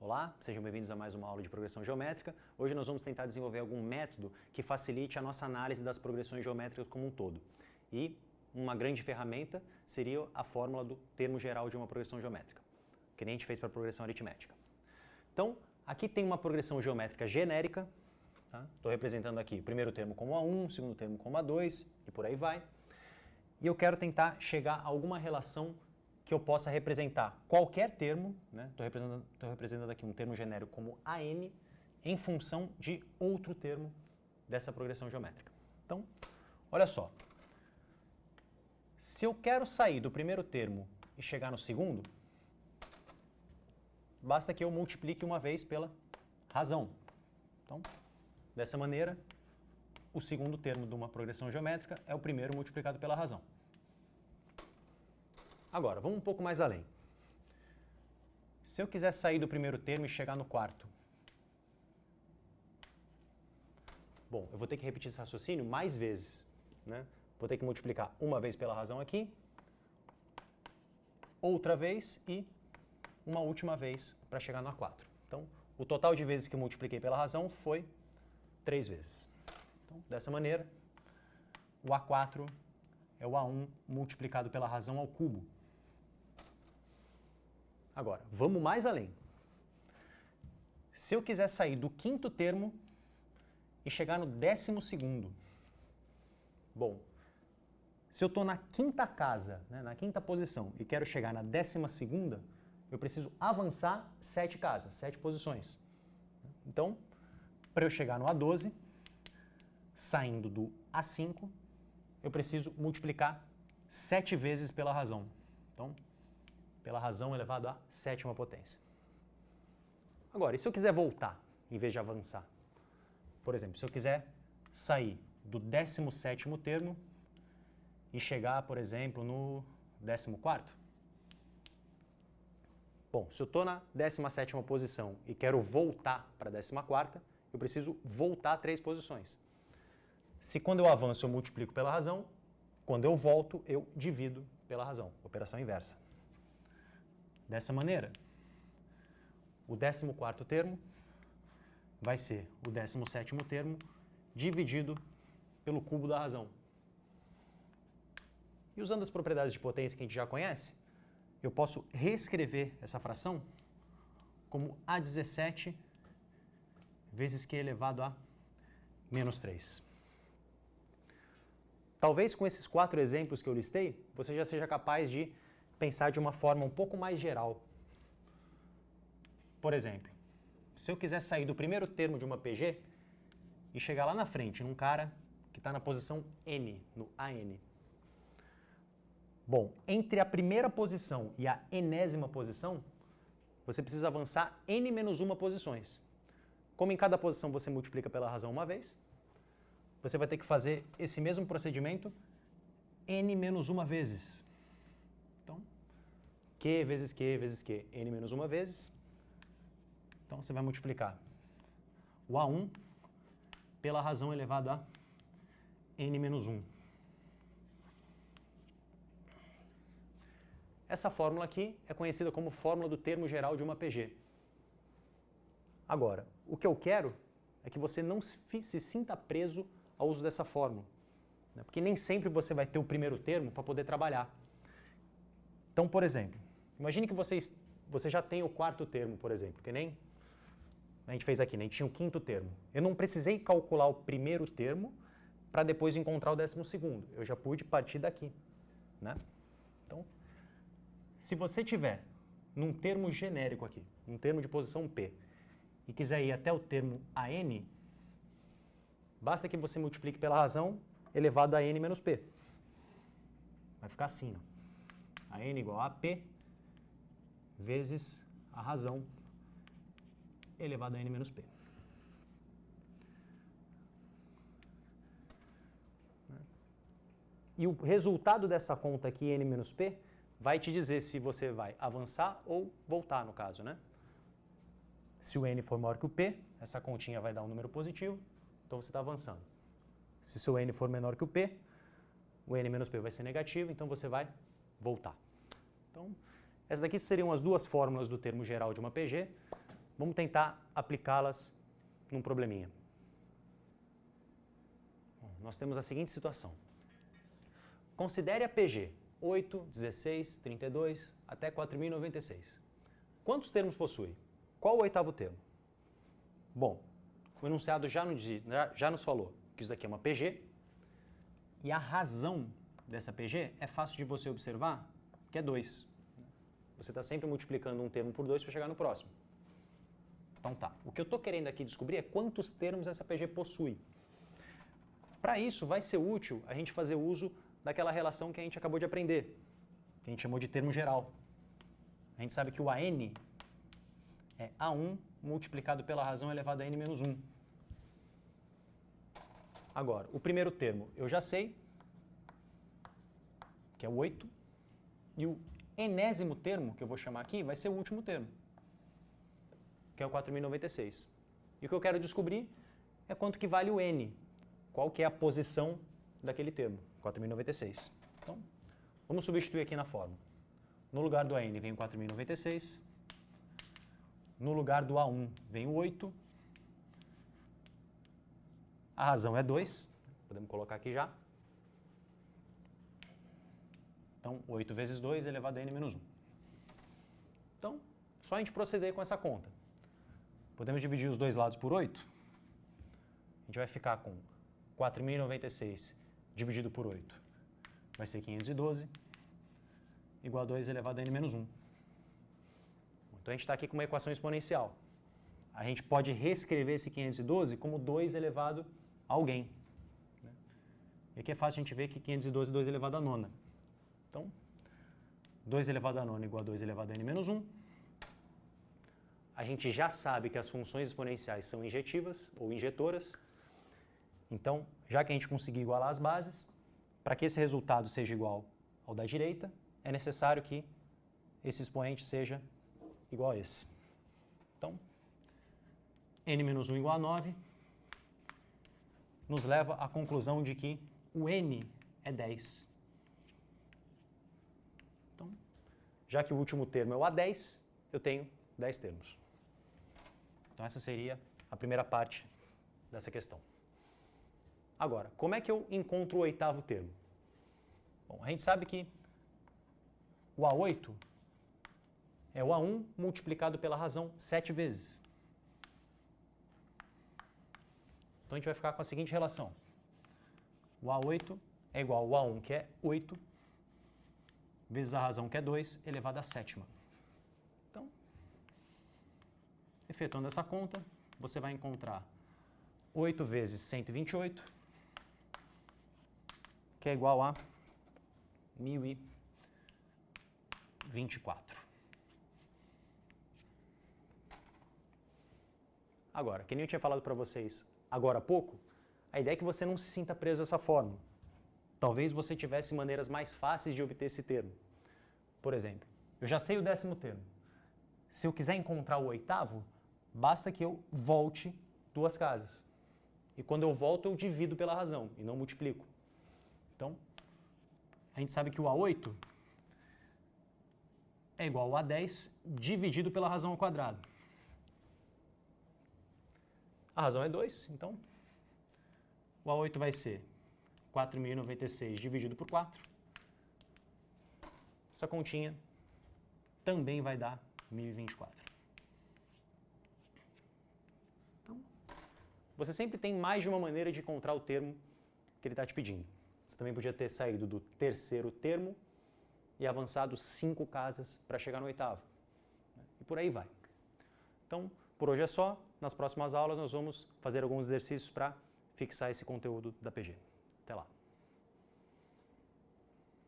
Olá, sejam bem-vindos a mais uma aula de progressão geométrica. Hoje nós vamos tentar desenvolver algum método que facilite a nossa análise das progressões geométricas como um todo. E uma grande ferramenta seria a fórmula do termo geral de uma progressão geométrica, que nem a gente fez para a progressão aritmética. Então, aqui tem uma progressão geométrica genérica. Estou representando aqui o primeiro termo como A1, o segundo termo como A2 e por aí vai. E eu quero tentar chegar a alguma relação que eu possa representar qualquer termo, estou representando aqui um termo genérico como AN, em função de outro termo dessa progressão geométrica. Então, olha só. Se eu quero sair do primeiro termo e chegar no segundo, basta que eu multiplique uma vez pela razão. Então, dessa maneira, o segundo termo de uma progressão geométrica é o primeiro multiplicado pela razão. Agora, vamos um pouco mais além. Se eu quiser sair do primeiro termo e chegar no quarto, bom, eu vou ter que repetir esse raciocínio mais vezes, né? Vou ter que multiplicar uma vez pela razão aqui, outra vez e uma última vez para chegar no A4. Então, o total de vezes que eu multipliquei pela razão foi 3 vezes. Então, dessa maneira, o A4 é o A1 multiplicado pela razão ao cubo. Agora, vamos mais além. Se eu quiser sair do quinto termo e chegar no 12º, bom, se eu estou na quinta casa, na quinta posição, e quero chegar na 12ª, eu preciso avançar 7 casas, 7 posições. Então, para eu chegar no A12, saindo do A5, eu preciso multiplicar 7 vezes pela razão. Então, pela razão elevado à 7ª potência. Agora, e se eu quiser voltar, em vez de avançar? Por exemplo, se eu quiser sair do 17º termo e chegar, por exemplo, no 14º. Bom, se eu estou na 17ª posição e quero voltar para a 14ª, eu preciso voltar 3 posições. Se quando eu avanço eu multiplico pela razão, quando eu volto eu divido pela razão. Operação inversa. Dessa maneira, o 14º termo vai ser o 17º termo dividido pelo cubo da razão. E usando as propriedades de potência que a gente já conhece, eu posso reescrever essa fração como A17 vezes Q elevado a menos 3. Talvez com esses 4 exemplos que eu listei, você já seja capaz de pensar de uma forma um pouco mais geral. Por exemplo, se eu quiser sair do primeiro termo de uma PG e chegar lá na frente, num cara que está na posição N, no AN. Bom, entre a primeira posição e a enésima posição, você precisa avançar N menos 1 posições. Como em cada posição você multiplica pela razão uma vez, você vai ter que fazer esse mesmo procedimento N menos 1 vezes. Então, Q vezes Q vezes Q, N menos 1 vezes. Então, você vai multiplicar o A1 pela razão elevado a N menos 1. Essa fórmula aqui é conhecida como fórmula do termo geral de uma PG. Agora, o que eu quero é que você não se sinta preso ao uso dessa fórmula, né? Porque nem sempre você vai ter o primeiro termo para poder trabalhar. Então, por exemplo, imagine que você já tem o quarto termo, por exemplo, que nem a gente fez aqui, né? A gente tinha o quinto termo. Eu não precisei calcular o primeiro termo para depois encontrar o 12º. Eu já pude partir daqui, né? Então, se você tiver num termo genérico aqui, um termo de posição P, e quiser ir até o termo AN, basta que você multiplique pela razão elevado a N menos P. Vai ficar assim, ó. A N igual a P vezes a razão elevado a N menos P. E o resultado dessa conta aqui, N menos P, vai te dizer se você vai avançar ou voltar, no caso, né? Se o N for maior que o P, essa continha vai dar um número positivo, então você está avançando. Se o seu N for menor que o P, o N menos P vai ser negativo, então você vai voltar. Então, essas daqui seriam as duas fórmulas do termo geral de uma PG. Vamos tentar aplicá-las num probleminha. Bom, nós temos a seguinte situação. Considere a PG 8, 16, 32 até 4.096. Quantos termos possui? Qual o oitavo termo? Bom, o enunciado já nos falou que isso daqui é uma PG e a razão dessa PG é fácil de você observar, que é 2. Você está sempre multiplicando um termo por 2 para chegar no próximo. Então tá, o que eu estou querendo aqui descobrir é quantos termos essa PG possui. Para isso, vai ser útil a gente fazer uso daquela relação que a gente acabou de aprender, que a gente chamou de termo geral. A gente sabe que o AN é A1 multiplicado pela razão elevada a N menos 1. Agora, o primeiro termo eu já sei, que é o 8, e o enésimo termo, que eu vou chamar aqui, vai ser o último termo, que é o 4.096. E o que eu quero descobrir é quanto que vale o N, qual que é a posição daquele termo, 4.096. Então, vamos substituir aqui na fórmula. No lugar do AN vem o 4.096, no lugar do A1 vem o 8, a razão é 2, podemos colocar aqui já. Então, 8 vezes 2 elevado a N menos 1. Então, só a gente proceder com essa conta. Podemos dividir os dois lados por 8. A gente vai ficar com 4.096 dividido por 8. Vai ser 512, igual a 2 elevado a N menos 1. Então, a gente está aqui com uma equação exponencial. A gente pode reescrever esse 512 como 2 elevado a alguém. E aqui é fácil a gente ver que 512 é 2 elevado a nona. Então, 2 elevado a nona igual a 2 elevado a N menos 1. A gente já sabe que as funções exponenciais são injetivas ou injetoras. Então, já que a gente conseguiu igualar as bases, para que esse resultado seja igual ao da direita, é necessário que esse expoente seja igual a esse. Então, N menos 1 igual a 9, nos leva à conclusão de que o N é 10. Então, já que o último termo é o A10, eu tenho 10 termos. Então, essa seria a primeira parte dessa questão. Agora, como é que eu encontro o oitavo termo? Bom, a gente sabe que o A8 é o A1 multiplicado pela razão 7 vezes. Então, a gente vai ficar com a seguinte relação. O A8 é igual ao A1, que é 8, vezes a razão, que é 2, elevado à sétima. Então, efetuando essa conta, você vai encontrar 8 vezes 128, que é igual a 1024. Agora, que nem eu tinha falado para vocês agora há pouco, a ideia é que você não se sinta preso a essa fórmula. Talvez você tivesse maneiras mais fáceis de obter esse termo. Por exemplo, eu já sei o 10º termo. Se eu quiser encontrar o oitavo, basta que eu volte 2 casas. E quando eu volto, eu divido pela razão e não multiplico. Então, a gente sabe que o A8 é igual a A10 dividido pela razão ao quadrado. A razão é 2, então o A8 vai ser 4.096 dividido por 4. Essa continha também vai dar 1024. Então, você sempre tem mais de uma maneira de encontrar o termo que ele está te pedindo. Você também podia ter saído do 3º termo e avançado 5 casas para chegar no 8º. E por aí vai. Então, por hoje é só. Nas próximas aulas nós vamos fazer alguns exercícios para fixar esse conteúdo da PG. Até lá.